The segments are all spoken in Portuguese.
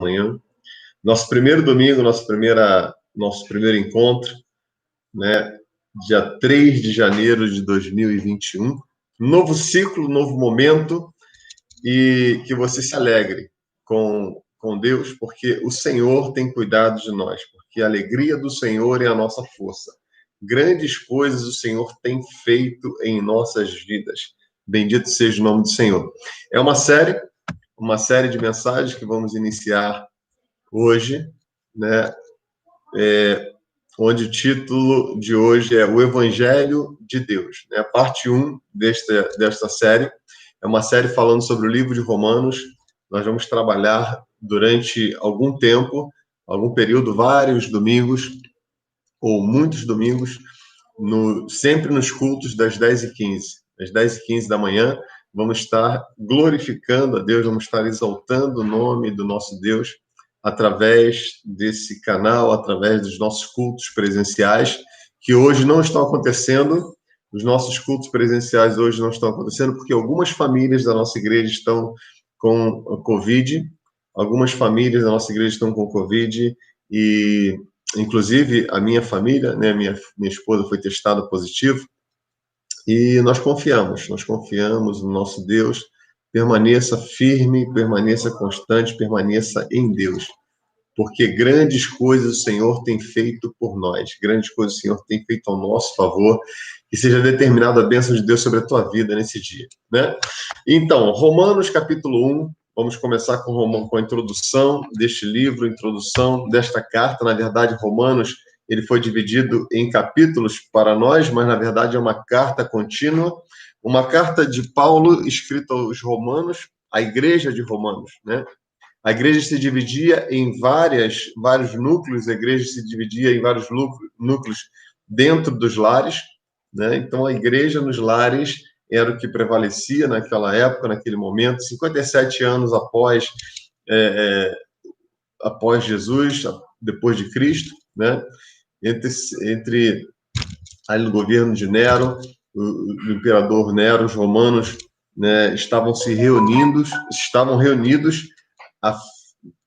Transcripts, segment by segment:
Manhã. Nosso primeiro domingo, nosso primeiro encontro, né? Dia 3 de janeiro de 2021. Novo ciclo, novo momento, e que você se alegre com Deus, porque o Senhor tem cuidado de nós, porque a alegria do Senhor é a nossa força. Grandes coisas o Senhor tem feito em nossas vidas. Bendito seja o nome do Senhor. É uma série de mensagens que vamos iniciar hoje, né? Onde o título de hoje é O Evangelho de Deus, né? A parte 1 desta série é uma série falando sobre o livro de Romanos. Nós vamos trabalhar durante algum tempo, algum período, vários domingos, ou muitos domingos, sempre nos cultos das 10h15. Às 10h15 da manhã, vamos estar glorificando a Deus, vamos estar exaltando o nome do nosso Deus através desse canal, através dos nossos cultos presenciais, que hoje não estão acontecendo. Os nossos cultos presenciais hoje não estão acontecendo porque algumas famílias da nossa igreja estão com Covid, algumas famílias da nossa igreja estão com Covid, e inclusive a minha família, né, minha esposa foi testada positivo, e nós confiamos no nosso Deus. Permaneça firme, permaneça constante, permaneça em Deus, porque grandes coisas o Senhor tem feito por nós, grandes coisas o Senhor tem feito ao nosso favor, que seja determinada a bênção de Deus sobre a tua vida nesse dia, né? Então, Romanos capítulo 1, vamos começar com a introdução deste livro, introdução desta carta. Na verdade, Romanos, ele foi dividido em capítulos para nós, mas na verdade é uma carta contínua, uma carta de Paulo escrita aos Romanos, à igreja de Romanos, né? A igreja se dividia em vários núcleos, a igreja se dividia em vários núcleos dentro dos lares, né? Então, a igreja nos lares era o que prevalecia naquela época, naquele momento, 57 anos após Jesus, depois de Cristo, né? Entre ali no governo de Nero, o imperador Nero, os romanos, né, estavam reunidos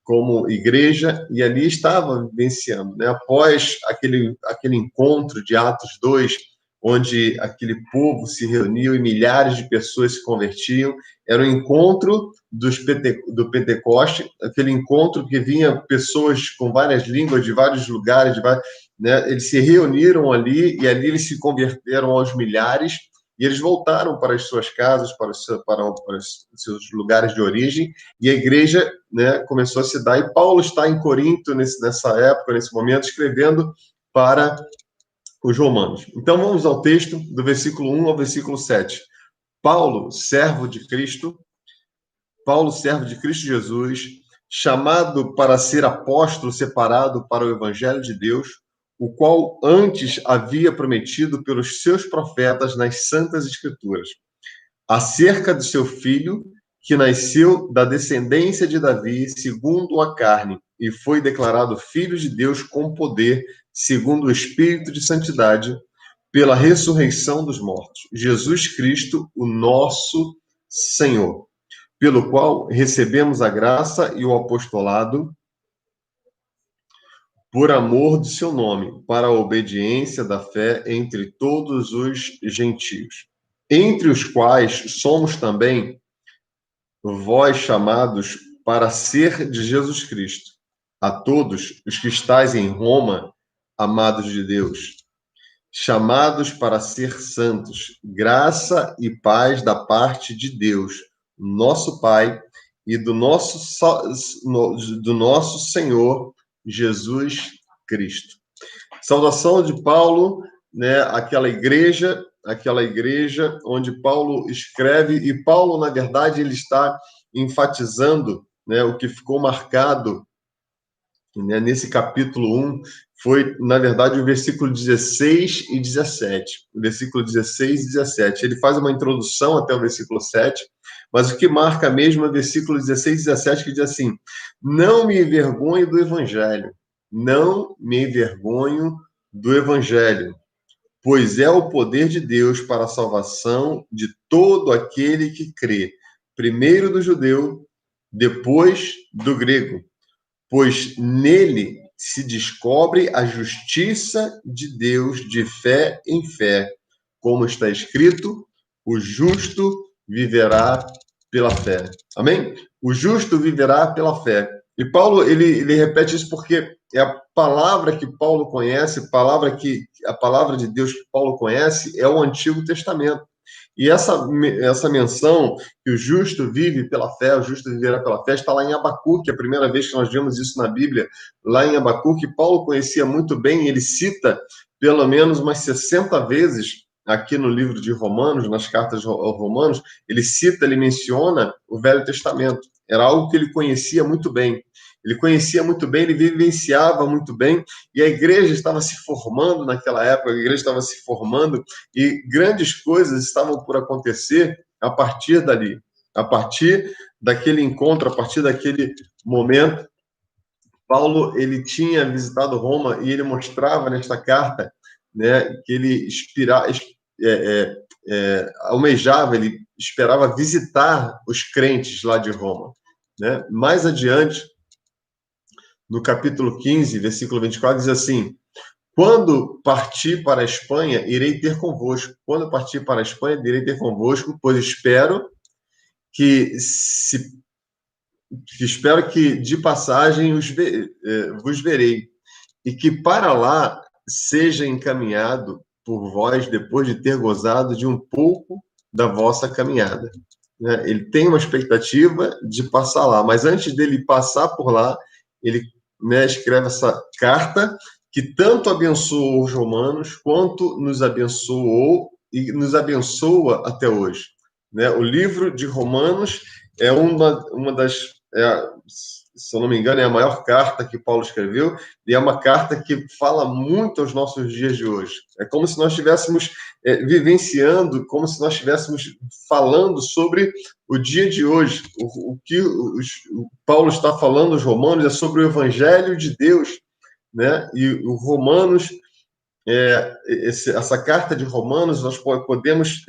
como igreja, e ali estava vivenciando, né? Após aquele encontro de Atos 2, onde aquele povo se reuniu e milhares de pessoas se convertiam, era o encontro do Pentecoste, aquele encontro que vinha pessoas com várias línguas de vários lugares, né? Eles se reuniram ali, e ali eles se converteram aos milhares, e eles voltaram para as suas casas, para os seus lugares de origem, e a igreja, né, começou a se dar. E Paulo está em Corinto nessa época, nesse momento, escrevendo para os romanos. Então vamos ao texto, do versículo 1 ao versículo 7. Paulo, servo de Cristo Jesus, chamado para ser apóstolo, separado para o evangelho de Deus, o qual antes havia prometido pelos seus profetas nas santas escrituras, acerca do seu filho, que nasceu da descendência de Davi, segundo a carne, e foi declarado filho de Deus com poder, segundo o Espírito de santidade, pela ressurreição dos mortos. Jesus Cristo, o nosso Senhor, pelo qual recebemos a graça e o apostolado por amor do seu nome, para a obediência da fé entre todos os gentios, entre os quais somos também vós chamados para ser de Jesus Cristo. A todos os que estáis em Roma, amados de Deus, chamados para ser santos, graça e paz da parte de Deus, nosso Pai, e do nosso Senhor Jesus Cristo. Saudação de Paulo, né, aquela igreja onde Paulo escreve, e Paulo, na verdade, ele está enfatizando, né, o que ficou marcado, né, nesse capítulo 1, foi, na verdade, o versículo 16 e 17. O versículo 16 e 17. Ele faz uma introdução até o versículo 7, mas o que marca mesmo é o versículo 16 e 17, que diz assim: não me envergonho do evangelho, não me envergonho do evangelho, pois é o poder de Deus para a salvação de todo aquele que crê, primeiro do judeu, depois do grego. pois nele se descobre a justiça de Deus de fé em fé, como está escrito, o justo viverá pela fé. Amém? O justo viverá pela fé. E Paulo, ele repete isso porque é a palavra que Paulo conhece, a palavra de Deus que Paulo conhece é o Antigo Testamento. E essa menção que o justo vive pela fé, o justo viverá pela fé, está lá em Abacuque, a primeira vez que nós vemos isso na Bíblia, lá em Abacuque, Paulo conhecia muito bem, ele cita pelo menos umas 60 vezes aqui no livro de Romanos, nas cartas aos Romanos, ele cita, ele menciona o Velho Testamento. Era algo que ele conhecia muito bem. Ele conhecia muito bem, ele vivenciava muito bem, e a igreja estava se formando naquela época, a igreja estava se formando, e grandes coisas estavam por acontecer a partir dali, a partir daquele encontro, a partir daquele momento. Paulo, ele tinha visitado Roma e ele mostrava nesta carta, né, que ele almejava, ele esperava visitar os crentes lá de Roma, né? Mais adiante, no capítulo 15, versículo 24, diz assim: quando partir para a Espanha, irei ter convosco. Quando partir para a Espanha, irei ter convosco, pois espero que de passagem vos verei, e que para lá seja encaminhado por vós depois de ter gozado de um pouco da vossa caminhada. Né? Ele tem uma expectativa de passar lá, mas antes dele passar por lá, ele, né, escreve essa carta que tanto abençoou os romanos quanto nos abençoou e nos abençoa até hoje. Né? O livro de Romanos é uma das, se eu não me engano, é a maior carta que Paulo escreveu, e é uma carta que fala muito aos nossos dias de hoje. É como se nós estivéssemos vivenciando, como se nós estivéssemos falando sobre o dia de hoje. O que o Paulo está falando aos Romanos é sobre o Evangelho de Deus, né? E o Romanos, essa carta de Romanos, nós podemos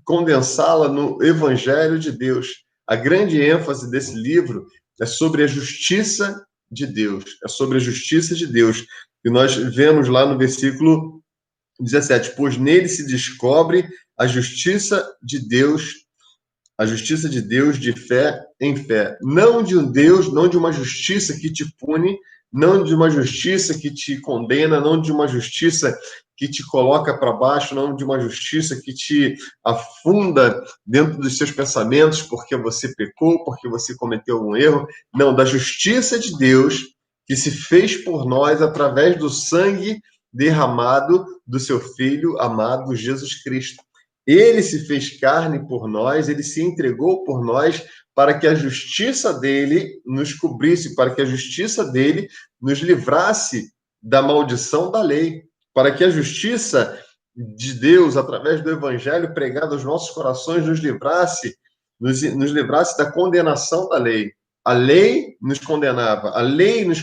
condensá-la no Evangelho de Deus. A grande ênfase desse livro é sobre a justiça de Deus, é sobre a justiça de Deus. E nós vemos lá no versículo 17, pois nele se descobre a justiça de Deus de fé em fé. Não de um Deus, não de uma justiça que te pune, não de uma justiça que te condena, não de uma justiça que te coloca para baixo, não de uma justiça que te afunda dentro dos seus pensamentos porque você pecou, porque você cometeu algum erro. Não, da justiça de Deus que se fez por nós através do sangue derramado do seu Filho amado Jesus Cristo. Ele se fez carne por nós, ele se entregou por nós para que a justiça dele nos cobrisse, para que a justiça dele nos livrasse da maldição da lei, para que a justiça de Deus, através do evangelho pregado aos nossos corações, nos livrasse da condenação da lei. A lei nos condenava, a lei nos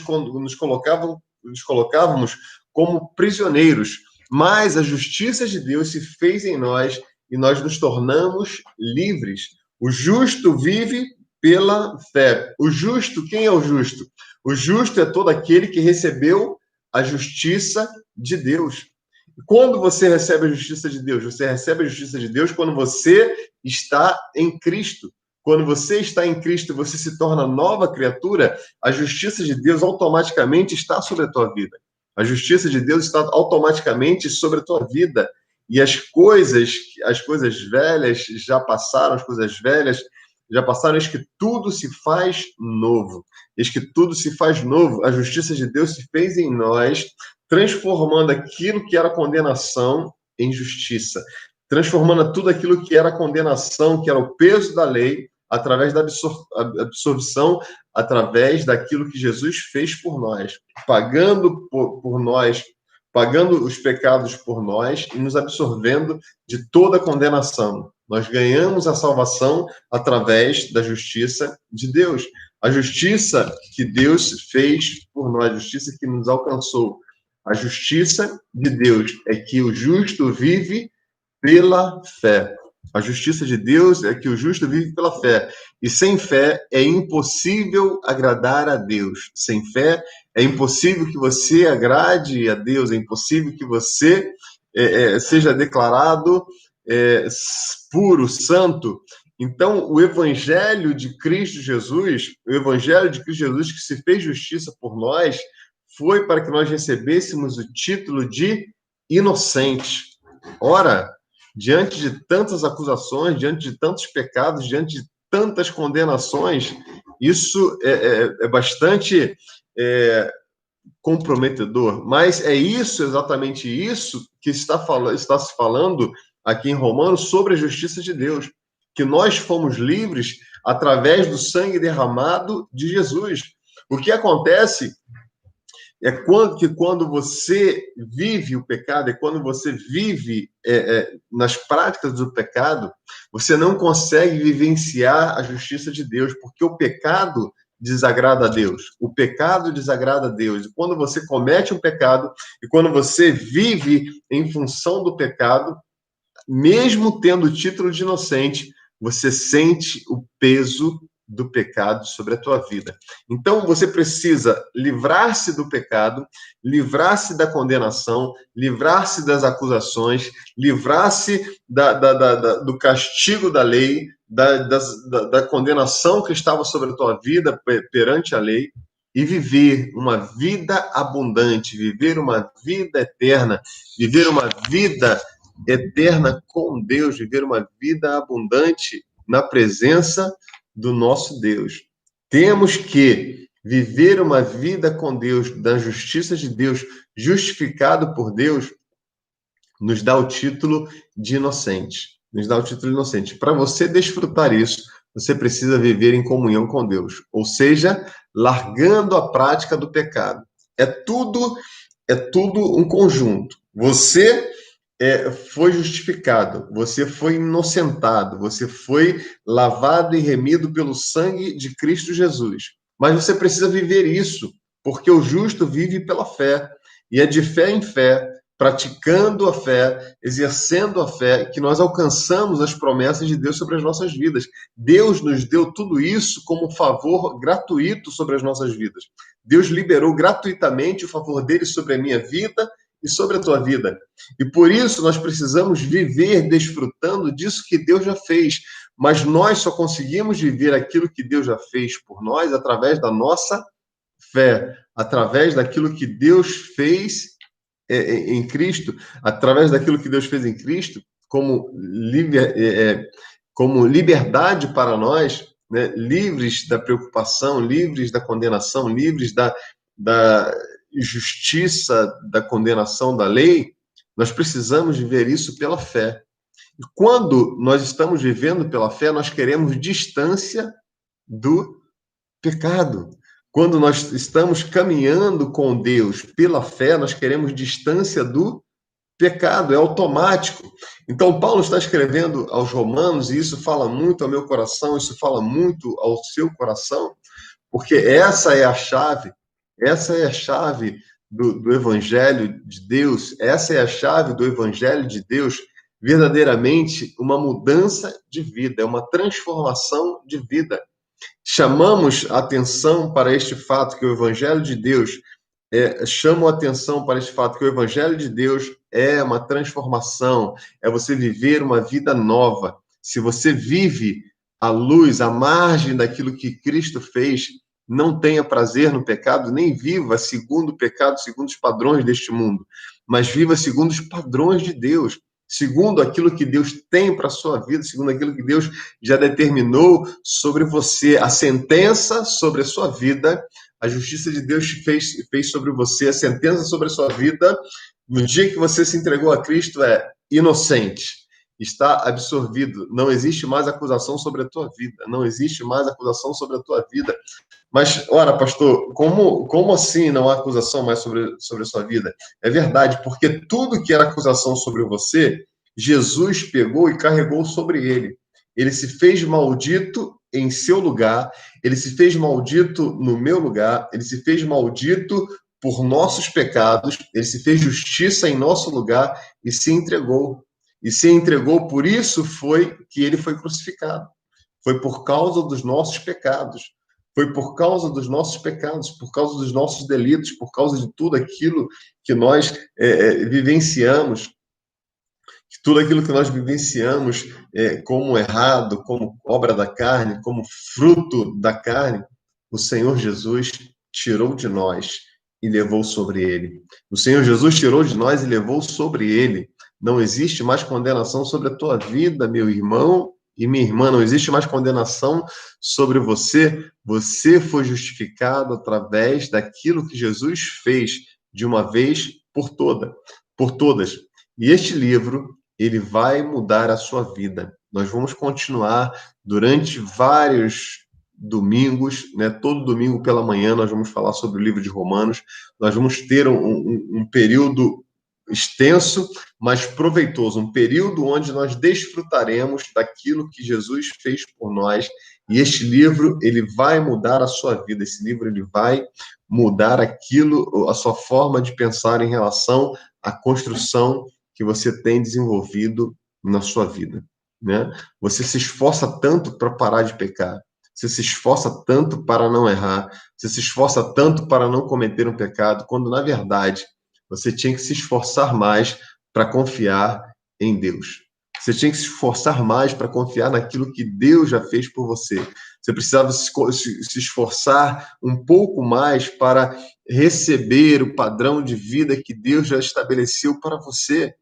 colocávamos como prisioneiros, mas a justiça de Deus se fez em nós e nós nos tornamos livres. O justo vive pela fé. O justo, quem é o justo? O justo é todo aquele que recebeu a justiça de Deus. Quando você recebe a justiça de Deus? Você recebe a justiça de Deus quando você está em Cristo. Quando você está em Cristo, você se torna nova criatura, a justiça de Deus automaticamente está sobre a tua vida. A justiça de Deus está automaticamente sobre a tua vida. E as coisas velhas já passaram, eis que tudo se faz novo. Eis que tudo se faz novo. A justiça de Deus se fez em nós, transformando aquilo que era condenação em justiça, transformando tudo aquilo que era condenação, que era o peso da lei, através da absorção, através daquilo que Jesus fez por nós, pagando por nós, pagando os pecados por nós e nos absorvendo de toda a condenação. Nós ganhamos a salvação através da justiça de Deus. A justiça que Deus fez por nós, a justiça que nos alcançou. A justiça de Deus é que o justo vive pela fé. A justiça de Deus é que o justo vive pela fé. E sem fé é impossível agradar a Deus. Sem fé é impossível que você agrade a Deus, é impossível que você seja declarado puro, santo. Então, o Evangelho de Cristo Jesus, o Evangelho de Cristo Jesus que se fez justiça por nós, foi para que nós recebêssemos o título de inocente. Ora, diante de tantas acusações, diante de tantos pecados, diante de tantas condenações, isso é bastante comprometedor. Mas é isso, exatamente isso, que está se falando aqui em Romanos sobre a justiça de Deus, que nós fomos livres através do sangue derramado de Jesus. O que acontece é quando você vive o pecado, quando você vive nas práticas do pecado, você não consegue vivenciar a justiça de Deus, porque o pecado desagrada a Deus. O pecado desagrada a Deus. E quando você comete um pecado, e quando você vive em função do pecado, mesmo tendo o título de inocente, você sente o peso do pecado sobre a tua vida. Então, você precisa livrar-se do pecado, livrar-se da condenação, livrar-se das acusações, livrar-se do castigo da lei, da condenação que estava sobre a tua vida perante a lei, e viver uma vida abundante, viver uma vida eterna, viver uma vida eterna com Deus, viver uma vida abundante na presença do nosso Deus. Temos que viver uma vida com Deus, da justiça de Deus, justificado por Deus, nos dá o título de inocente. Nos dá o título de inocente. Para você desfrutar isso, você precisa viver em comunhão com Deus, ou seja, largando a prática do pecado. É tudo um conjunto. Você foi justificado, você foi inocentado, você foi lavado e remido pelo sangue de Cristo Jesus. Mas você precisa viver isso, porque o justo vive pela fé. E é de fé em fé, praticando a fé, exercendo a fé, que nós alcançamos as promessas de Deus sobre as nossas vidas. Deus nos deu tudo isso como favor gratuito sobre as nossas vidas. Deus liberou gratuitamente o favor dele sobre a minha vida e sobre a tua vida. E por isso nós precisamos viver desfrutando disso que Deus já fez. Mas nós só conseguimos viver aquilo que Deus já fez por nós através da nossa fé, através daquilo que Deus fez em Cristo, através daquilo que Deus fez em Cristo, como liberdade para nós, né? Livres da preocupação, livres da condenação, livres da justiça, da condenação da lei. Nós precisamos viver isso pela fé. E quando nós estamos vivendo pela fé, nós queremos distância do pecado. Quando nós estamos caminhando com Deus pela fé, nós queremos distância do pecado, é automático. Então, Paulo está escrevendo aos Romanos, e isso fala muito ao meu coração, isso fala muito ao seu coração, porque essa é a chave do Evangelho de Deus, essa é a chave do Evangelho de Deus, verdadeiramente uma mudança de vida, é uma transformação de vida. Chamamos a atenção para este fato que o Evangelho de Deus chama a atenção para este fato que o Evangelho de Deus é uma transformação, é você viver uma vida nova. Se você vive à luz, à margem daquilo que Cristo fez, não tenha prazer no pecado, nem viva segundo o pecado, segundo os padrões deste mundo, mas viva segundo os padrões de Deus, segundo aquilo que Deus tem para a sua vida, segundo aquilo que Deus já determinou sobre você, a sentença sobre a sua vida, a justiça de Deus fez sobre você, a sentença sobre a sua vida, no dia que você se entregou a Cristo, é inocente. Está absorvido. Não existe mais acusação sobre a tua vida. Não existe mais acusação sobre a tua vida. Mas, ora, pastor, como assim não há acusação mais sobre a sua vida? É verdade, porque tudo que era acusação sobre você, Jesus pegou e carregou sobre ele. Ele se fez maldito em seu lugar, ele se fez maldito no meu lugar, ele se fez maldito por nossos pecados, ele se fez justiça em nosso lugar e se entregou. E se entregou, por isso foi que ele foi crucificado. Foi por causa dos nossos pecados. Foi por causa dos nossos pecados, por causa dos nossos delitos, por causa de tudo aquilo que nós vivenciamos, tudo aquilo que nós vivenciamos como errado, como obra da carne, como fruto da carne, o Senhor Jesus tirou de nós e levou sobre ele. O Senhor Jesus tirou de nós e levou sobre ele. Não existe mais condenação sobre a tua vida, meu irmão e minha irmã. Não existe mais condenação sobre você. Você foi justificado através daquilo que Jesus fez de uma vez por todas. E este livro, ele vai mudar a sua vida. Nós vamos continuar durante vários domingos, né? Todo domingo pela manhã nós vamos falar sobre o livro de Romanos. Nós vamos ter um período extenso, mas proveitoso, um período onde nós desfrutaremos daquilo que Jesus fez por nós. E este livro, ele vai mudar a sua vida. Esse livro, ele vai mudar aquilo, a sua forma de pensar em relação à construção que você tem desenvolvido na sua vida, né? Você se esforça tanto para parar de pecar, você se esforça tanto para não errar, você se esforça tanto para não cometer um pecado, quando, na verdade, você tinha que se esforçar mais para confiar em Deus. Você tinha que se esforçar mais para confiar naquilo que Deus já fez por você. Você precisava se esforçar um pouco mais para receber o padrão de vida que Deus já estabeleceu para você.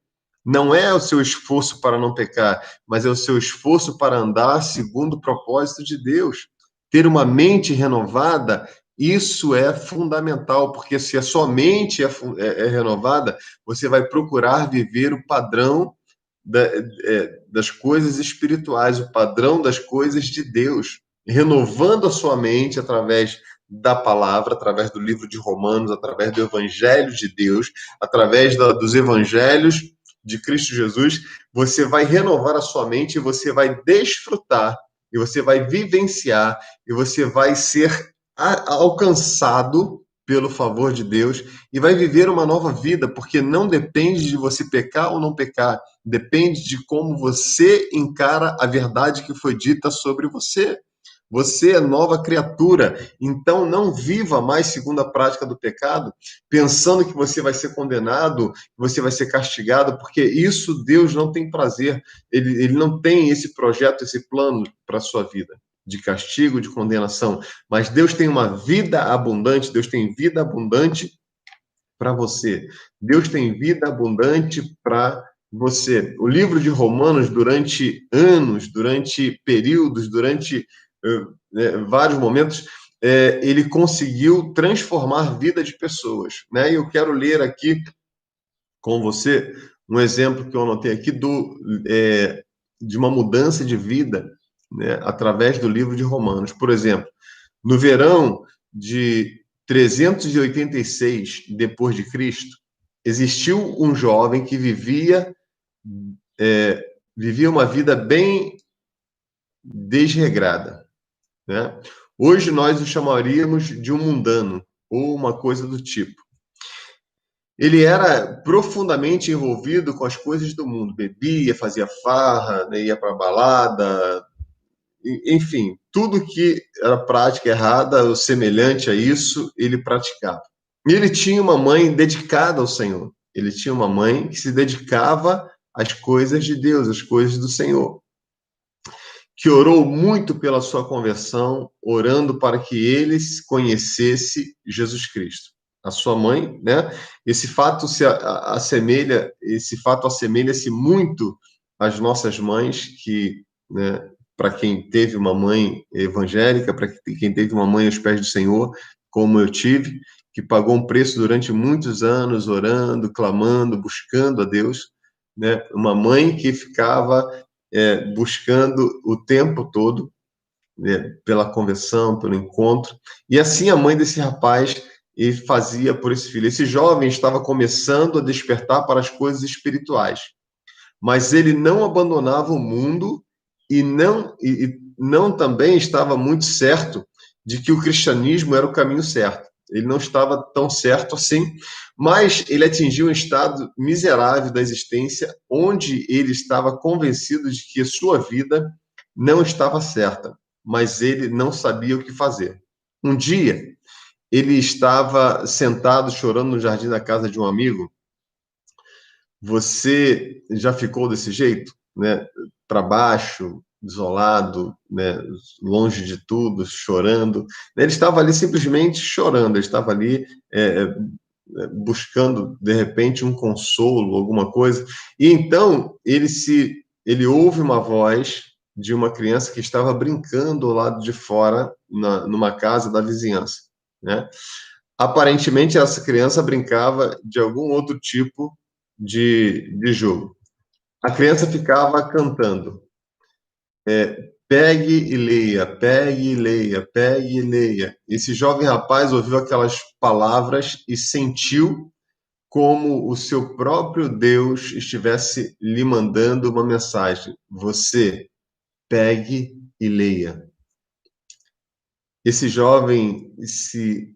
Não é o seu esforço para não pecar, mas é o seu esforço para andar segundo o propósito de Deus. Ter uma mente renovada, isso é fundamental, porque se a sua mente é renovada, você vai procurar viver o padrão das coisas espirituais, o padrão das coisas de Deus, renovando a sua mente através da palavra, através do livro de Romanos, através do Evangelho de Deus, através dos evangelhos de Cristo Jesus, você vai renovar a sua mente e você vai desfrutar, e você vai vivenciar, e você vai ser alcançado pelo favor de Deus e vai viver uma nova vida, porque não depende de você pecar ou não pecar, depende de como você encara a verdade que foi dita sobre você. Você é nova criatura, então não viva mais segundo a prática do pecado, pensando que você vai ser condenado, que você vai ser castigado, porque isso Deus não tem prazer, ele não tem esse projeto, esse plano para a sua vida, de castigo, de condenação, mas Deus tem uma vida abundante, Deus tem vida abundante para você, Deus tem vida abundante para você. O livro de Romanos, durante anos, durante períodos, durante vários momentos, ele conseguiu transformar a vida de pessoas, né? E eu quero ler aqui com você um exemplo que eu anotei aqui de uma mudança de vida, né, através do livro de Romanos. Por exemplo, no verão de 386 depois de Cristo, existiu um jovem que vivia uma vida bem desregrada, né? Hoje nós o chamaríamos de um mundano ou uma coisa do tipo. Ele era profundamente envolvido com as coisas do mundo, bebia, fazia farra, né, ia para balada, enfim, tudo que era prática errada ou semelhante a isso, ele praticava. E ele tinha uma mãe dedicada ao Senhor. Ele tinha uma mãe que se dedicava às coisas de Deus, às coisas do Senhor, que orou muito pela sua conversão, orando para que ele conhecesse Jesus Cristo. A sua mãe, né? Esse fato assemelha-se muito às nossas mães, que, né, para quem teve uma mãe evangélica, para quem teve uma mãe aos pés do Senhor, como eu tive, que pagou um preço durante muitos anos, orando, clamando, buscando a Deus, né? Uma mãe que ficava buscando o tempo todo, né, pela conversão, pelo encontro. E assim a mãe desse rapaz fazia por esse filho. Esse jovem estava começando a despertar para as coisas espirituais, mas ele não abandonava o mundo e não também estava muito certo de que o cristianismo era o caminho certo. Ele não estava tão certo assim, mas ele atingiu um estado miserável da existência, onde ele estava convencido de que a sua vida não estava certa, mas ele não sabia o que fazer. Um dia, ele estava sentado chorando no jardim da casa de um amigo. Você já ficou desse jeito, né? Para baixo, isolado, né? Longe de tudo, chorando. Ele estava ali simplesmente chorando, ele estava ali buscando de repente um consolo, alguma coisa. E então ele ouve uma voz de uma criança que estava brincando ao lado de fora numa casa da vizinhança, né? Aparentemente, essa criança brincava de algum outro tipo de jogo. A criança ficava cantando: pegue e leia, pegue e leia, pegue e leia. Esse jovem rapaz ouviu aquelas palavras e sentiu como o seu próprio Deus estivesse lhe mandando uma mensagem: você pegue e leia. Esse jovem se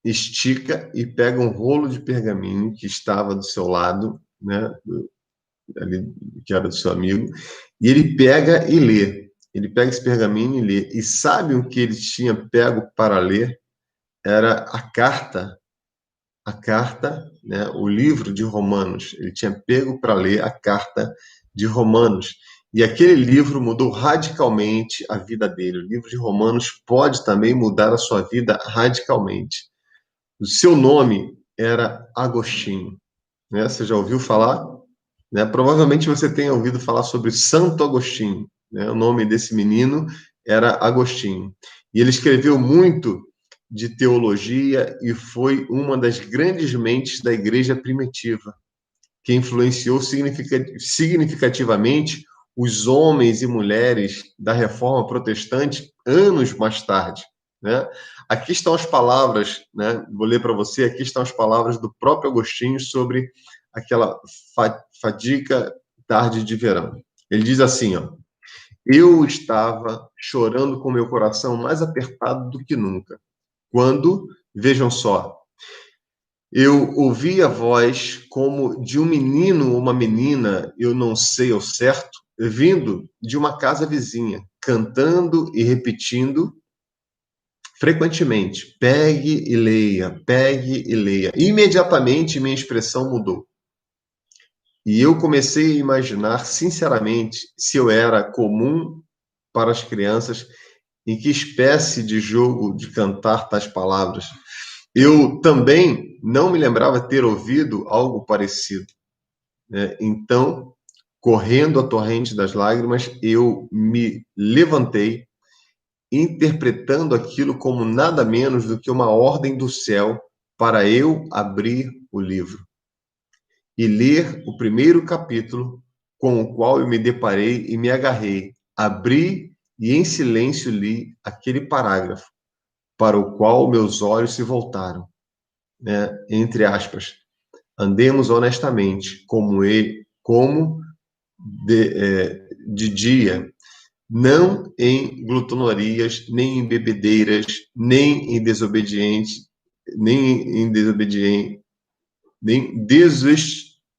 estica e pega um rolo de pergaminho que estava do seu lado, né, ali, que era do seu amigo, e ele pega e lê. Ele pega esse pergaminho e lê. E sabe o que ele tinha pego para ler? Era a carta, né, o livro de Romanos. Ele tinha pego para ler a carta de Romanos. E aquele livro mudou radicalmente a vida dele. O livro de Romanos pode também mudar a sua vida radicalmente. O seu nome era Agostinho, né? Você já ouviu falar? Né? Provavelmente você tenha ouvido falar sobre Santo Agostinho, né? O nome desse menino era Agostinho. E ele escreveu muito de teologia e foi uma das grandes mentes da igreja primitiva, que influenciou significativamente os homens e mulheres da Reforma Protestante anos mais tarde, né? Aqui estão as palavras, né? Vou ler para você. Aqui estão as palavras do próprio Agostinho sobre aquela fatídica tarde de verão. Ele diz assim, ó: eu estava chorando com meu coração mais apertado do que nunca, quando, vejam só, eu ouvi a voz como de um menino ou uma menina, eu não sei ao certo, vindo de uma casa vizinha, cantando e repetindo frequentemente: pegue e leia, pegue e leia. Imediatamente minha expressão mudou. E eu comecei a imaginar, sinceramente, se eu era comum para as crianças, em que espécie de jogo de cantar tais palavras. Eu também não me lembrava ter ouvido algo parecido, né? Então, correndo a torrente das lágrimas, eu me levantei, interpretando aquilo como nada menos do que uma ordem do céu para eu abrir o livro e ler o primeiro capítulo, com o qual eu me deparei e me agarrei. Abri e em silêncio li aquele parágrafo para o qual meus olhos se voltaram, né? Entre aspas: andemos honestamente, como de dia, não em glutonarias, nem em bebedeiras, nem em desobediente, nem em desobediente, nem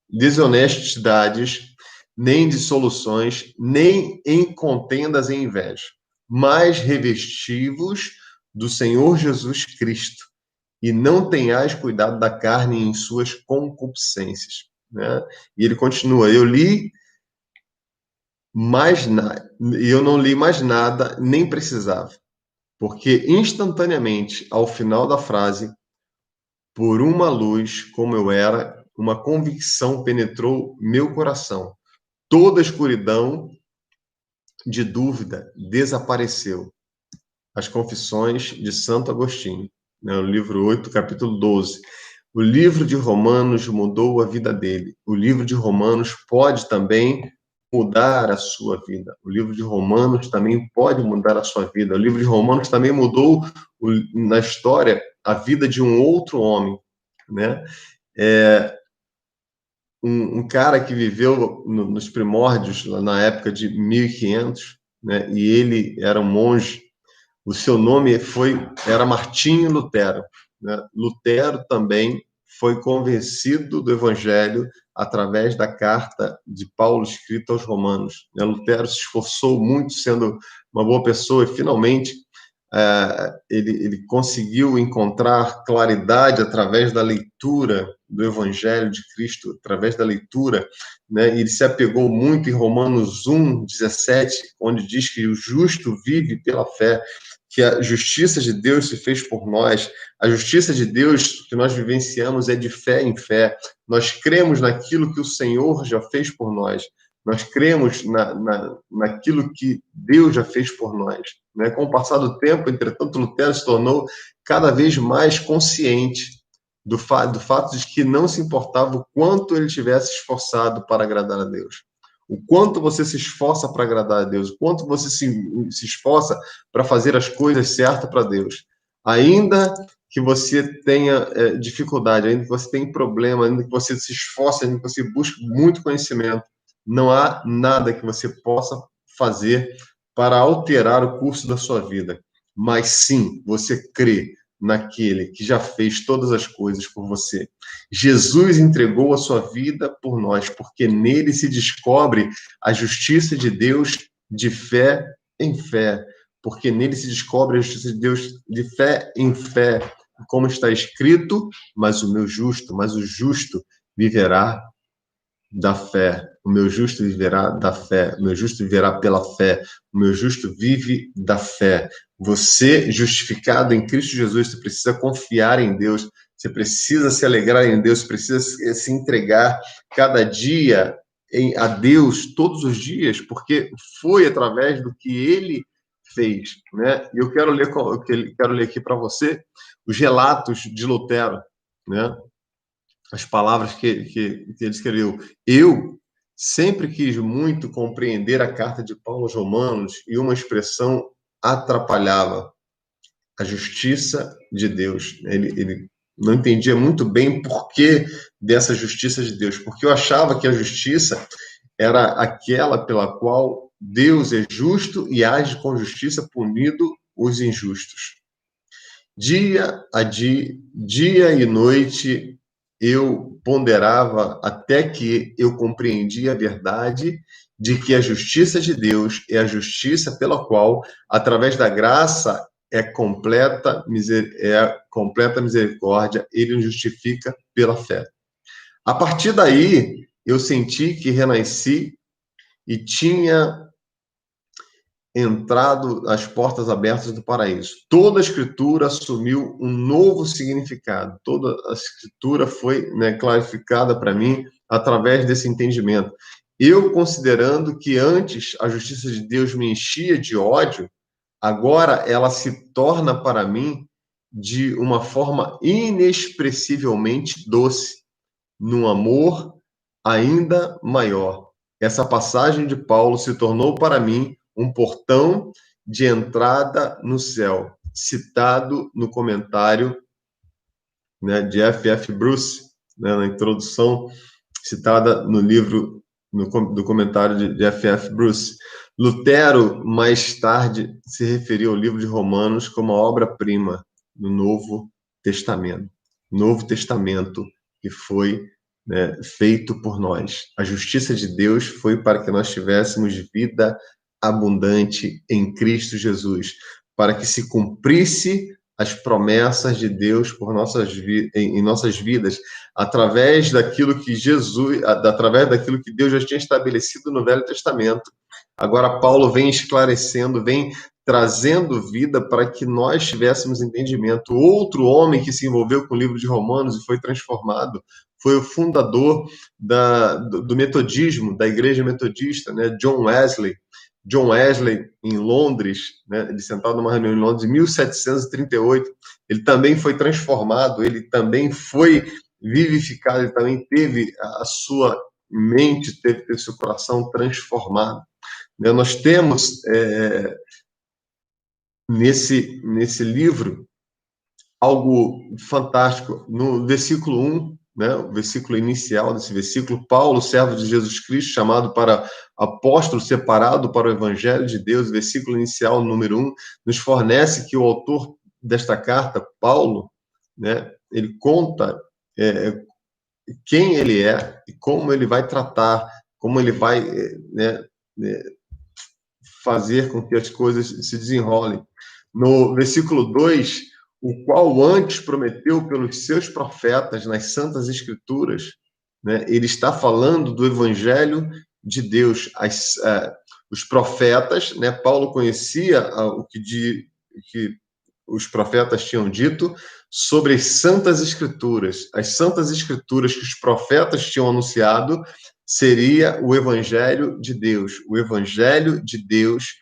desonestidades, nem dissoluções, nem em contendas e inveja, mas revestivos do Senhor Jesus Cristo, e não tenhais cuidado da carne em suas concupiscências, né? E ele continua: eu não li mais nada, nem precisava, porque instantaneamente, ao final da frase, por uma luz como eu era, uma convicção penetrou meu coração. Toda a escuridão de dúvida desapareceu. As Confissões de Santo Agostinho, né? O livro 8, capítulo 12. O livro de Romanos mudou a vida dele. O livro de Romanos pode também mudar a sua vida. O livro de Romanos também pode mudar a sua vida. O livro de Romanos também mudou na história a vida de um outro homem, né? Um cara que viveu nos primórdios, na época de 1500, né? E ele era um monge. O seu nome era Martinho Lutero, né? Lutero também foi convencido do Evangelho através da carta de Paulo escrita aos Romanos. Lutero se esforçou muito, sendo uma boa pessoa, e finalmente ele conseguiu encontrar claridade através da leitura do Evangelho de Cristo, através da leitura, né? Ele se apegou muito em Romanos 1:17, onde diz que o justo vive pela fé, que a justiça de Deus se fez por nós. A justiça de Deus que nós vivenciamos é de fé em fé. Nós cremos naquilo que o Senhor já fez por nós. Nós cremos naquilo que Deus já fez por nós. Né? Com o passar do tempo, entretanto, Lutero se tornou cada vez mais consciente do fato de que não se importava o quanto ele tivesse esforçado para agradar a Deus. O quanto você se esforça para agradar a Deus, o quanto você se esforça para fazer as coisas certas para Deus. Ainda que você tenha dificuldade, ainda que você tenha problema, ainda que você se esforce, ainda que você busque muito conhecimento, não há nada que você possa fazer para alterar o curso da sua vida. Mas sim, você crê naquele que já fez todas as coisas por você. Jesus entregou a sua vida por nós, porque nele se descobre a justiça de Deus de fé em fé, porque nele se descobre a justiça de Deus de fé em fé, como está escrito, mas o justo viverá da fé. O meu justo viverá da fé. O meu justo viverá pela fé. O meu justo vive da fé. Você, justificado em Cristo Jesus, você precisa confiar em Deus, você precisa se alegrar em Deus, você precisa se entregar cada dia a Deus, todos os dias, porque foi através do que Ele fez, né? E eu quero ler aqui para você os relatos de Lutero, né? As palavras que ele escreveu. Eu sempre quis muito compreender a carta de Paulo aos Romanos e uma expressão atrapalhava: a justiça de Deus. Ele não entendia muito bem por que dessa justiça de Deus, porque eu achava que a justiça era aquela pela qual Deus é justo e age com justiça, punindo os injustos. Dia e noite, eu ponderava até que eu compreendi a verdade de que a justiça de Deus é a justiça pela qual, através da graça, é completa misericórdia, ele nos justifica pela fé. A partir daí, eu senti que renasci e tinha entrado às portas abertas do paraíso. Toda a escritura assumiu um novo significado. Toda a escritura foi, né, clarificada para mim através desse entendimento. Eu, considerando que antes a justiça de Deus me enchia de ódio, agora ela se torna para mim de uma forma inexpressivelmente doce, num amor ainda maior. Essa passagem de Paulo se tornou para mim um portão de entrada no céu, citado no comentário, né, de F.F. Bruce, né, na introdução, citada no livro, do comentário de F.F. Bruce. Lutero, mais tarde, se referiu ao livro de Romanos como a obra-prima do Novo Testamento. Novo Testamento que foi, né, feito por nós. A justiça de Deus foi para que nós tivéssemos vida abundante em Cristo Jesus, para que se cumprisse as promessas de Deus por em nossas vidas, através daquilo que Deus já tinha estabelecido no Velho Testamento. Agora Paulo vem esclarecendo, vem trazendo vida para que nós tivéssemos entendimento. Outro homem que se envolveu com o livro de Romanos e foi transformado foi o fundador do metodismo, da igreja metodista, né, John Wesley. John Wesley, em Londres, né, ele sentado numa reunião em Londres, em 1738, ele também foi transformado, ele também foi vivificado, ele também teve a sua mente, teve seu coração transformado. Né? Nós temos, nesse livro, algo fantástico. No versículo 1, né, o versículo inicial desse versículo, Paulo, servo de Jesus Cristo, chamado para apóstolo, separado para o Evangelho de Deus, versículo inicial, número 1, nos fornece que o autor desta carta, Paulo, né, ele conta quem ele é e como ele vai tratar, como ele vai, né, fazer com que as coisas se desenrolem. No versículo 2, o qual antes prometeu pelos seus profetas nas Santas Escrituras, né, ele está falando do Evangelho de Deus. Os profetas, né, Paulo conhecia que os profetas tinham dito sobre as Santas Escrituras. As Santas Escrituras que os profetas tinham anunciado seria o Evangelho de Deus. O Evangelho de Deus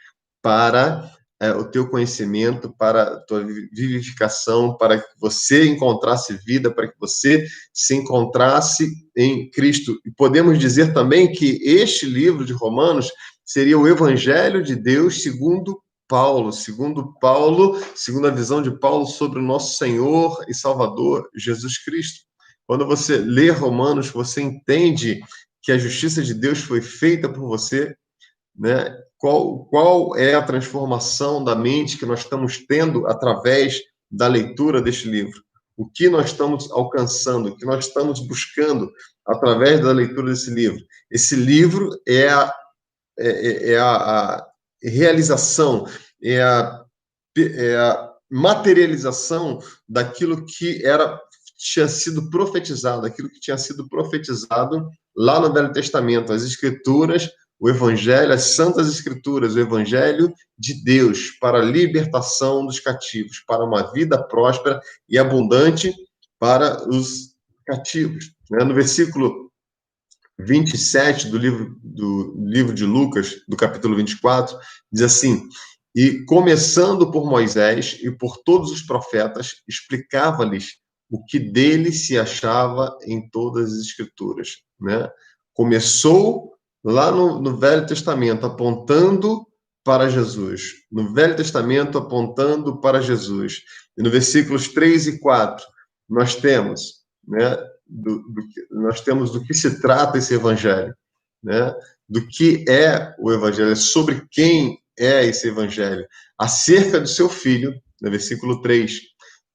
para o teu conhecimento, para a tua vivificação, para que você encontrasse vida, para que você se encontrasse em Cristo. E podemos dizer também que este livro de Romanos seria o Evangelho de Deus segundo Paulo, segundo a visão de Paulo sobre o nosso Senhor e Salvador Jesus Cristo. Quando você lê Romanos, você entende que a justiça de Deus foi feita por você, né? Qual é a transformação da mente que nós estamos tendo através da leitura deste livro? O que nós estamos alcançando, o que nós estamos buscando através da leitura desse livro? Esse livro é a realização, é a materialização daquilo que tinha sido profetizado, aquilo que tinha sido profetizado lá no Velho Testamento, as Escrituras, o Evangelho, as Santas Escrituras, o Evangelho de Deus para a libertação dos cativos, para uma vida próspera e abundante para os cativos. No versículo 27 do livro de Lucas, do capítulo 24, diz assim: e começando por Moisés e por todos os profetas, explicava-lhes o que dele se achava em todas as Escrituras. Né? Começou lá no Velho Testamento, apontando para Jesus. No Velho Testamento, apontando para Jesus. E no versículos 3 e 4, nós temos, né, nós temos do que se trata esse evangelho, né? Do que é o evangelho, sobre quem é esse evangelho, acerca do seu filho, no versículo 3.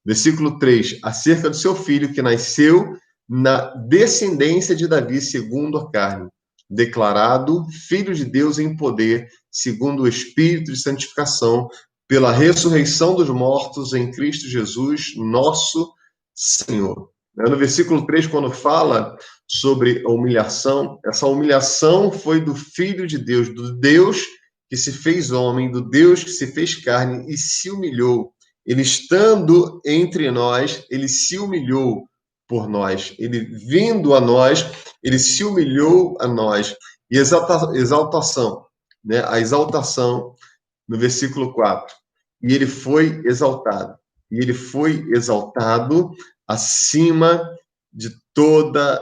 Versículo 3, acerca do seu filho que nasceu na descendência de Davi, segundo a carne, declarado filho de Deus em poder, segundo o Espírito de santificação, pela ressurreição dos mortos em Cristo Jesus, nosso Senhor. No versículo 3, quando fala sobre a humilhação, essa humilhação foi do Filho de Deus, do Deus que se fez homem, do Deus que se fez carne e se humilhou. Ele estando entre nós, ele se humilhou por nós. Ele vindo a nós, ele se humilhou a nós. E exaltação, né? A exaltação no versículo 4. E ele foi exaltado. E ele foi exaltado acima de toda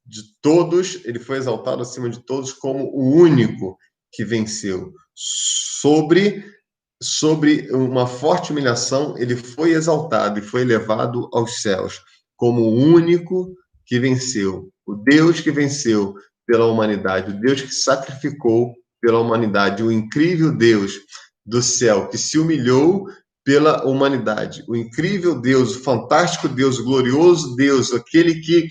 de todos, ele foi exaltado acima de todos como o único que venceu. Sobre uma forte humilhação, ele foi exaltado e foi elevado aos céus como o único que venceu. O Deus que venceu pela humanidade, o Deus que sacrificou pela humanidade, o incrível Deus do céu que se humilhou pela humanidade. O incrível Deus, o fantástico Deus, o glorioso Deus, aquele que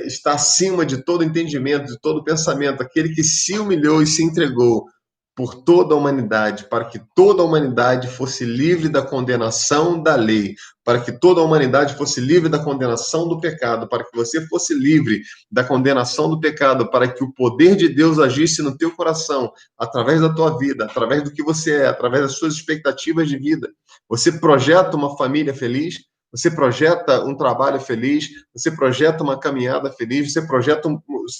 está acima de todo entendimento, de todo pensamento, aquele que se humilhou e se entregou por toda a humanidade, para que toda a humanidade fosse livre da condenação da lei, para que toda a humanidade fosse livre da condenação do pecado, para que você fosse livre da condenação do pecado, para que o poder de Deus agisse no teu coração, através da tua vida, através do que você é, através das suas expectativas de vida. Você projeta uma família feliz, você projeta um trabalho feliz, você projeta uma caminhada feliz, você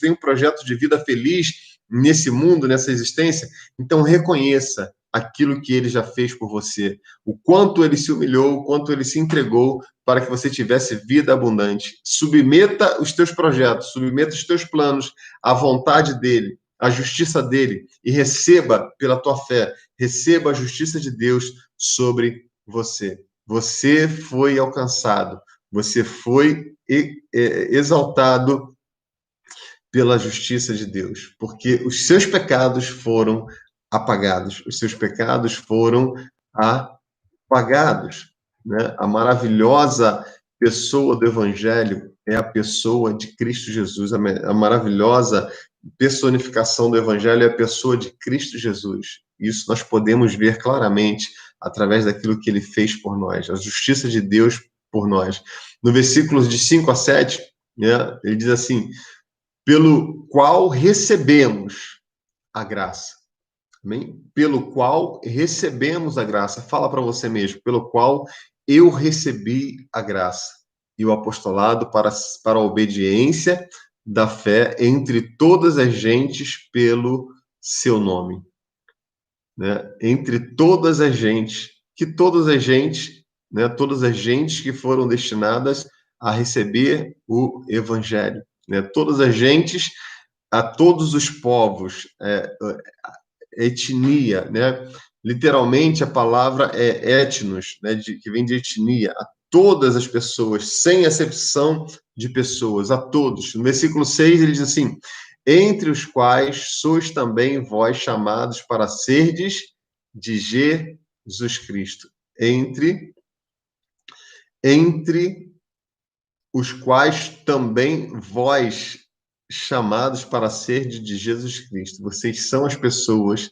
tem um projeto de vida feliz nesse mundo, nessa existência. Então reconheça aquilo que ele já fez por você, o quanto ele se humilhou, o quanto ele se entregou para que você tivesse vida abundante. Submeta os teus projetos, submeta os teus planos à vontade dele, à justiça dele, e receba pela tua fé, receba a justiça de Deus sobre você. Você foi alcançado, você foi exaltado pela justiça de Deus, porque os seus pecados foram apagados, os seus pecados foram apagados, né? A maravilhosa pessoa do Evangelho é a pessoa de Cristo Jesus. A maravilhosa personificação do Evangelho é a pessoa de Cristo Jesus. Isso nós podemos ver claramente através daquilo que ele fez por nós, a justiça de Deus por nós. No versículos de 5 a 7, né, ele diz assim: pelo qual recebemos a graça. Amém? Pelo qual recebemos a graça. Fala para você mesmo, pelo qual eu recebi a graça e o apostolado para a obediência da fé entre todas as gentes pelo seu nome. Né? Entre todas as gentes, né? Todas as gentes que foram destinadas a receber o evangelho, né? Todas as gentes, a todos os povos, etnia, né? Literalmente a palavra é etnos, né? Que vem de etnia, a todas as pessoas, sem exceção de pessoas, a todos. No versículo 6 ele diz assim: entre os quais sois também vós chamados para serdes de Jesus Cristo. Entre os quais também vós chamados para serdes de Jesus Cristo. Vocês são as pessoas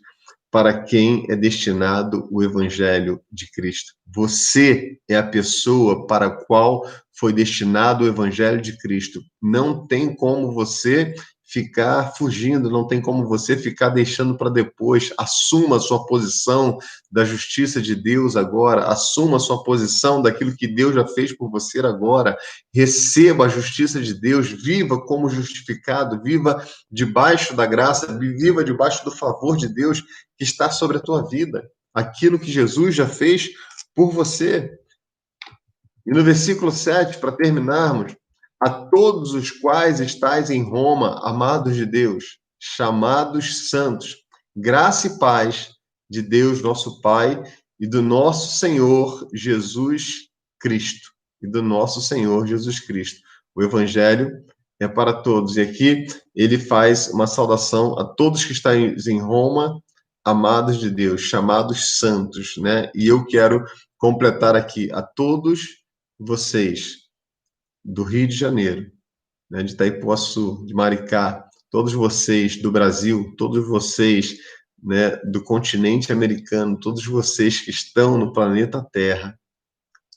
para quem é destinado o Evangelho de Cristo. Você é a pessoa para a qual foi destinado o Evangelho de Cristo. Não tem como você ficar fugindo, não tem como você ficar deixando para depois. Assuma a sua posição da justiça de Deus agora, assuma a sua posição daquilo que Deus já fez por você agora. Receba a justiça de Deus, viva como justificado, viva debaixo da graça, viva debaixo do favor de Deus que está sobre a tua vida, aquilo que Jesus já fez por você. E no versículo 7, para terminarmos, a todos os quais estais em Roma, amados de Deus, chamados santos, graça e paz de Deus, nosso Pai, e do nosso Senhor Jesus Cristo. E do nosso Senhor Jesus Cristo. O Evangelho é para todos. E aqui ele faz uma saudação a todos que estão em Roma, amados de Deus, chamados santos, né? E eu quero completar aqui a todos vocês do Rio de Janeiro, né, de Itaipuaçu, de Maricá, todos vocês do Brasil, todos vocês, né, do continente americano, todos vocês que estão no planeta Terra,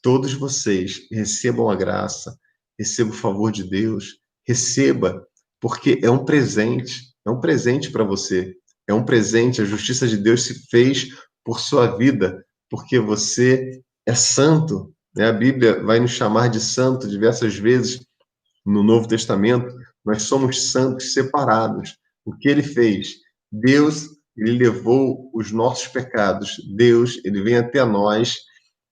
todos vocês recebam a graça, recebam o favor de Deus, receba, porque é um presente para você, é um presente, a justiça de Deus se fez por sua vida, porque você é santo, né? A Bíblia vai nos chamar de santo diversas vezes no Novo Testamento. Nós somos santos separados. O que ele fez? Deus, ele levou os nossos pecados. Deus, ele vem até nós,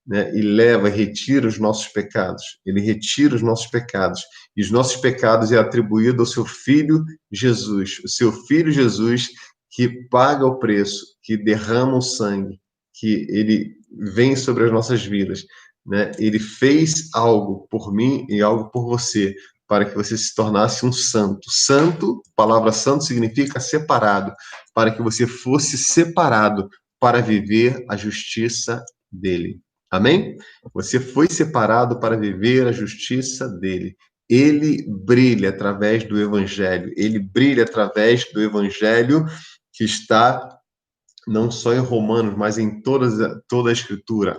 né, e leva, retira os nossos pecados. Ele retira os nossos pecados. E os nossos pecados é atribuído ao seu Filho Jesus. O seu Filho Jesus que paga o preço, que derrama o sangue, que ele vem sobre as nossas vidas, né? Ele fez algo por mim e algo por você, para que você se tornasse um santo. Santo, a palavra santo significa separado, para que você fosse separado para viver a justiça dele. Amém? Você foi separado para viver a justiça dele. Ele brilha através do Evangelho. Ele brilha através do Evangelho que está não só em Romanos, mas em toda a Escritura.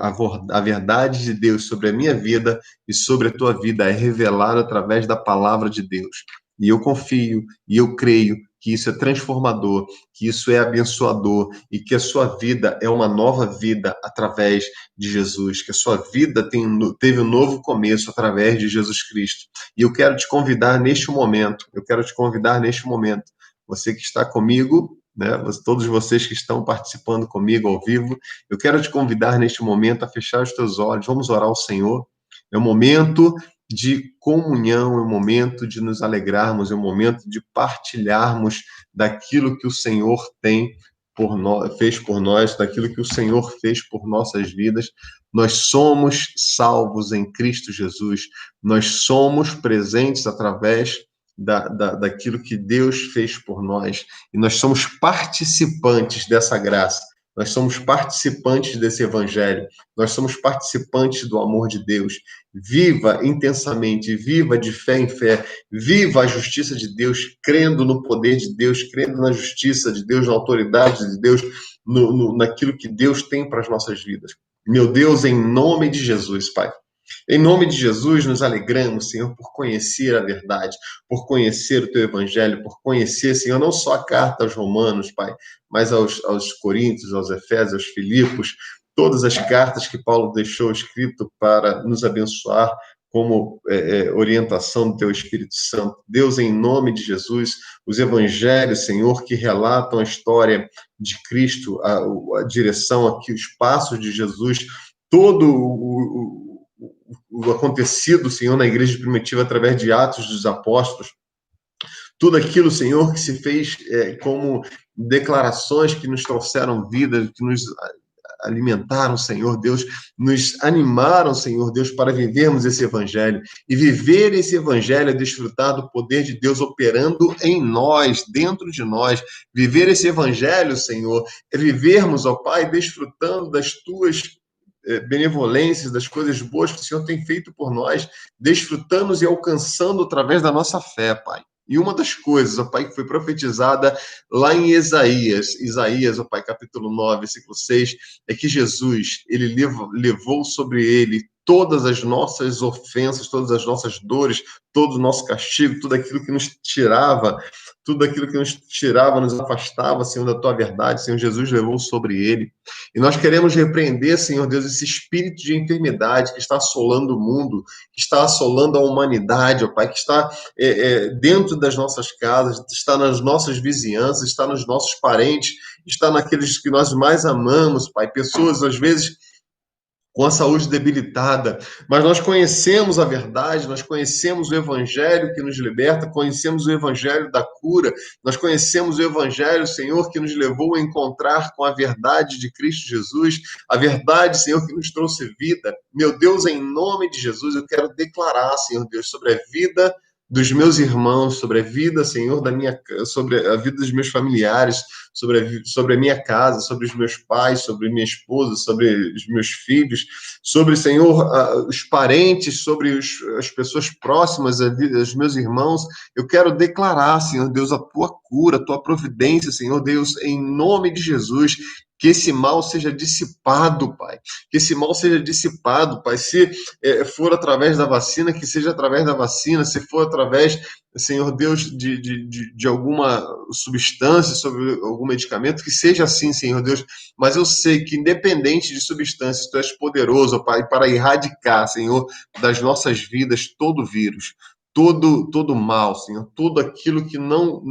A verdade de Deus sobre a minha vida e sobre a tua vida é revelada através da palavra de Deus. E eu confio e eu creio que isso é transformador, que isso é abençoador e que a sua vida é uma nova vida através de Jesus, que a sua vida teve um novo começo através de Jesus Cristo. E eu quero te convidar neste momento, você que está comigo, né, todos vocês que estão participando comigo ao vivo, eu quero te convidar neste momento a fechar os teus olhos, vamos orar ao Senhor. É um momento de comunhão, é um momento de nos alegrarmos, é um momento de partilharmos daquilo que o Senhor fez por nós, daquilo que o Senhor fez por nossas vidas. Nós somos salvos em Cristo Jesus, nós somos presentes através daquilo que Deus fez por nós, e nós somos participantes dessa graça. Nós somos participantes desse evangelho, nós somos participantes do amor de Deus. Viva intensamente, viva de fé em fé, viva a justiça de Deus, crendo no poder de Deus, crendo na justiça de Deus, na autoridade de Deus, naquilo que Deus tem para as nossas vidas. Meu Deus, em nome de Jesus, Pai. Em nome de Jesus, nos alegramos, Senhor, por conhecer a verdade, por conhecer o Teu Evangelho, por conhecer, Senhor, não só a carta aos Romanos, Pai, mas aos Coríntios, aos Efésios, aos Filipos, todas as cartas que Paulo deixou escrito para nos abençoar como orientação do Teu Espírito Santo. Deus, em nome de Jesus, os Evangelhos, Senhor, que relatam a história de Cristo, a direção aqui, os passos de Jesus, todo o acontecido, Senhor, na igreja primitiva através de Atos dos Apóstolos, tudo aquilo, Senhor, que se fez como declarações que nos trouxeram vida, que nos alimentaram, Senhor Deus, nos animaram, Senhor Deus, para vivermos esse evangelho. E viver esse evangelho é desfrutar do poder de Deus operando em nós, dentro de nós. Viver esse evangelho, Senhor, é vivermos, ó Pai, desfrutando das tuas benevolências, das coisas boas que o Senhor tem feito por nós, desfrutando e alcançando através da nossa fé, Pai. E uma das coisas, ó Pai, que foi profetizada lá em Isaías, ó Pai, capítulo 9, versículo 6, é que Jesus, ele levou sobre ele todas as nossas ofensas, todas as nossas dores, todo o nosso castigo, tudo aquilo que nos tirava, nos afastava, Senhor, da Tua verdade, Senhor, Jesus levou sobre ele. E nós queremos repreender, Senhor Deus, esse espírito de enfermidade que está assolando o mundo, que está assolando a humanidade, ó Pai, que está dentro das nossas casas, está nas nossas vizinhanças, está nos nossos parentes, está naqueles que nós mais amamos, Pai. Pessoas, às vezes, com a saúde debilitada, mas nós conhecemos a verdade, nós conhecemos o Evangelho que nos liberta, conhecemos o Evangelho da cura, nós conhecemos o Evangelho, Senhor, que nos levou a encontrar com a verdade de Cristo Jesus, a verdade, Senhor, que nos trouxe vida. Meu Deus, em nome de Jesus, eu quero declarar, Senhor Deus, sobre a vida dos meus irmãos, sobre a vida, Senhor, sobre a vida dos meus familiares, sobre a minha casa, sobre os meus pais, sobre minha esposa, sobre os meus filhos, sobre, Senhor, os parentes, sobre as pessoas próximas, os meus irmãos. Eu quero declarar, Senhor Deus, a Tua cura, a Tua providência, Senhor Deus, em nome de Jesus. Que esse mal seja dissipado, Pai. Que esse mal seja dissipado, Pai. Se for através da vacina, que seja através da vacina. Se for através, Senhor Deus, de alguma substância, sobre algum medicamento, que seja assim, Senhor Deus. Mas eu sei que, independente de substâncias, Tu és poderoso, Pai, para erradicar, Senhor, das nossas vidas todo vírus, todo mal, Senhor. Tudo aquilo que não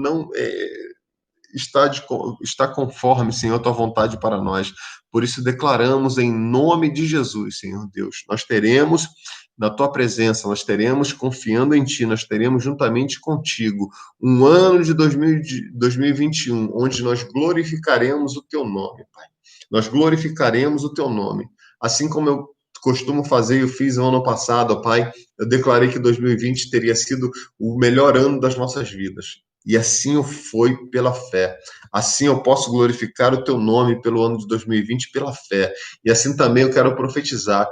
está conforme, Senhor, a Tua vontade para nós. Por isso declaramos em nome de Jesus, Senhor Deus, nós teremos na Tua presença, nós teremos confiando em Ti, nós teremos juntamente contigo um ano de 2021, onde nós glorificaremos o Teu nome, Pai. Nós glorificaremos o Teu nome. Assim como eu costumo fazer, eu fiz no ano passado, Pai, eu declarei que 2020 teria sido o melhor ano das nossas vidas. E assim foi pela fé. Assim eu posso glorificar o Teu nome pelo ano de 2020 pela fé. E assim também eu quero profetizar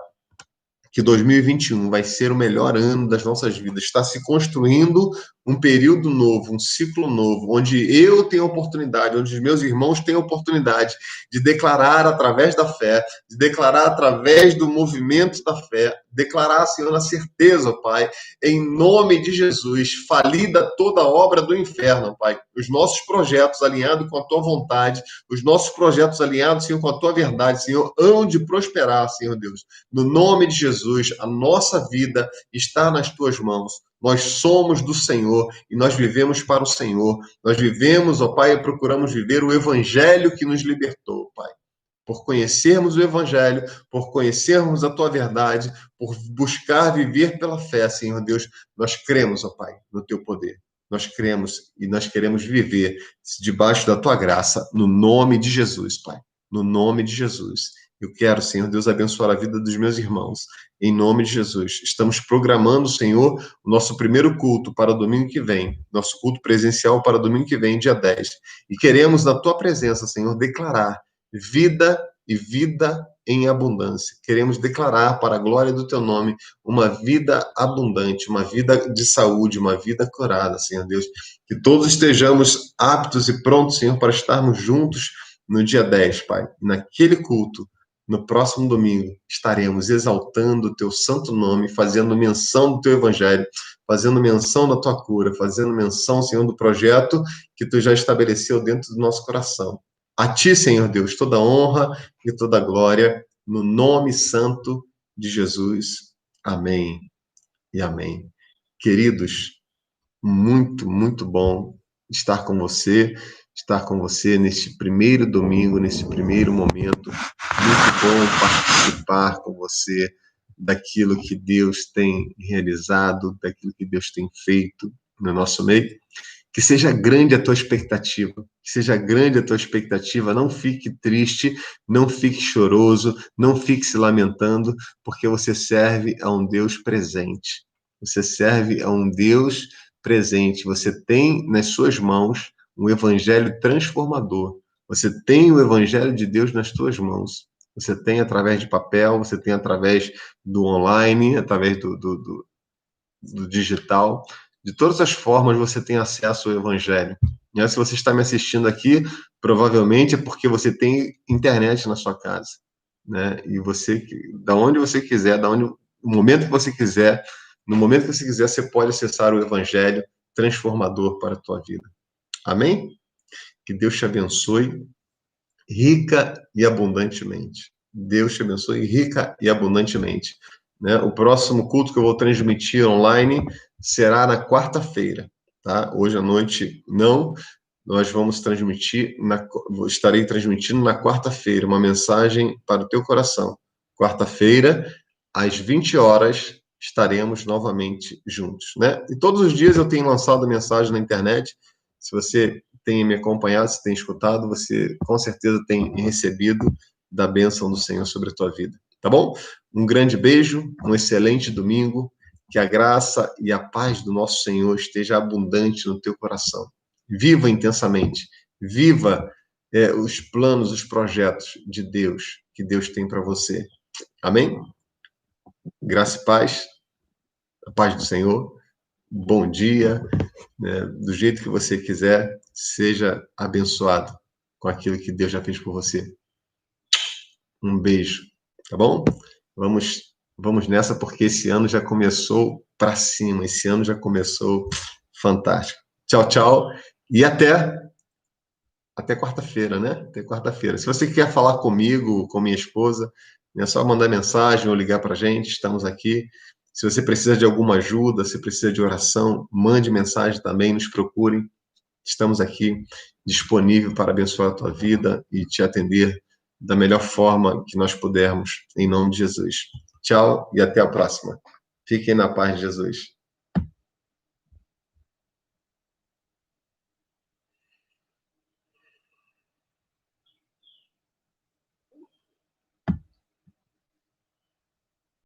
que 2021 vai ser o melhor ano das nossas vidas. Está se construindo um período novo, um ciclo novo, onde eu tenho oportunidade, onde os meus irmãos têm oportunidade de declarar através da fé, de declarar através do movimento da fé, declarar, Senhor, na certeza, Pai, em nome de Jesus, falida toda obra do inferno, Pai. Os nossos projetos alinhados com a Tua vontade, os nossos projetos alinhados, Senhor, com a Tua verdade, Senhor, hão de prosperar, Senhor Deus. No nome de Jesus, a nossa vida está nas Tuas mãos. Nós somos do Senhor e nós vivemos para o Senhor. Nós vivemos, ó Pai, e procuramos viver o Evangelho que nos libertou, Pai. Por conhecermos o Evangelho, por conhecermos a Tua verdade, por buscar viver pela fé, Senhor Deus, nós cremos, ó Pai, no Teu poder. Nós cremos e nós queremos viver debaixo da Tua graça, no nome de Jesus, Pai. No nome de Jesus. Eu quero, Senhor Deus, abençoar a vida dos meus irmãos. Em nome de Jesus. Estamos programando, Senhor, o nosso primeiro culto para o domingo que vem. Nosso culto presencial para o domingo que vem, dia 10. E queremos, na Tua presença, Senhor, declarar vida e vida em abundância. Queremos declarar para a glória do teu nome uma vida abundante, uma vida de saúde, uma vida curada, Senhor Deus. Que todos estejamos aptos e prontos, Senhor, para estarmos juntos no dia 10, Pai. Naquele culto, no próximo domingo, estaremos exaltando o teu santo nome, fazendo menção do teu evangelho, fazendo menção da tua cura, fazendo menção, Senhor, do projeto que tu já estabeleceu dentro do nosso coração. A ti, Senhor Deus, toda honra e toda glória, no nome santo de Jesus. Amém e amém. Queridos, muito, muito bom estar com você neste primeiro domingo, nesse primeiro momento. Muito bom participar com você daquilo que Deus tem realizado, daquilo que Deus tem feito no nosso meio. Que seja grande a tua expectativa, que seja grande a tua expectativa, não fique triste, não fique choroso, não fique se lamentando, porque você serve a um Deus presente. Você serve a um Deus presente. Você tem nas suas mãos um evangelho transformador. Você tem o evangelho de Deus nas suas mãos. Você tem através de papel, você tem através do online, através do digital. De todas as formas, você tem acesso ao Evangelho. E se você está me assistindo aqui, provavelmente é porque você tem internet na sua casa, né? E você, da onde você quiser, no momento que você quiser, no momento que você quiser, você pode acessar o Evangelho transformador para a tua vida. Amém? Que Deus te abençoe rica e abundantemente. Deus te abençoe rica e abundantemente. Né? O próximo culto que eu vou transmitir online será na quarta-feira, tá? Hoje à noite não, nós vamos transmitir, estarei transmitindo na quarta-feira uma mensagem para o teu coração. Quarta-feira, às 20 horas, estaremos novamente juntos, né? E todos os dias eu tenho lançado mensagem na internet. Se você tem me acompanhado, se tem escutado, você com certeza tem recebido da bênção do Senhor sobre a tua vida, tá bom? Um grande beijo, um excelente domingo, que a graça e a paz do nosso Senhor esteja abundante no teu coração. Viva intensamente, viva os planos, os projetos de Deus, que Deus tem para você. Amém? Graça e paz, a paz do Senhor. Bom dia, né? Do jeito que você quiser, seja abençoado com aquilo que Deus já fez por você. Um beijo, tá bom? Vamos nessa, porque esse ano já começou para cima, esse ano já começou fantástico. Tchau, tchau, e até quarta-feira, né? Até quarta-feira. Se você quer falar comigo, com minha esposa, é só mandar mensagem ou ligar para a gente, estamos aqui. Se você precisa de alguma ajuda, se precisa de oração, mande mensagem também, nos procure. Estamos aqui disponível para abençoar a tua vida e te atender da melhor forma que nós pudermos, em nome de Jesus. Tchau e até a próxima. Fiquem na paz de Jesus.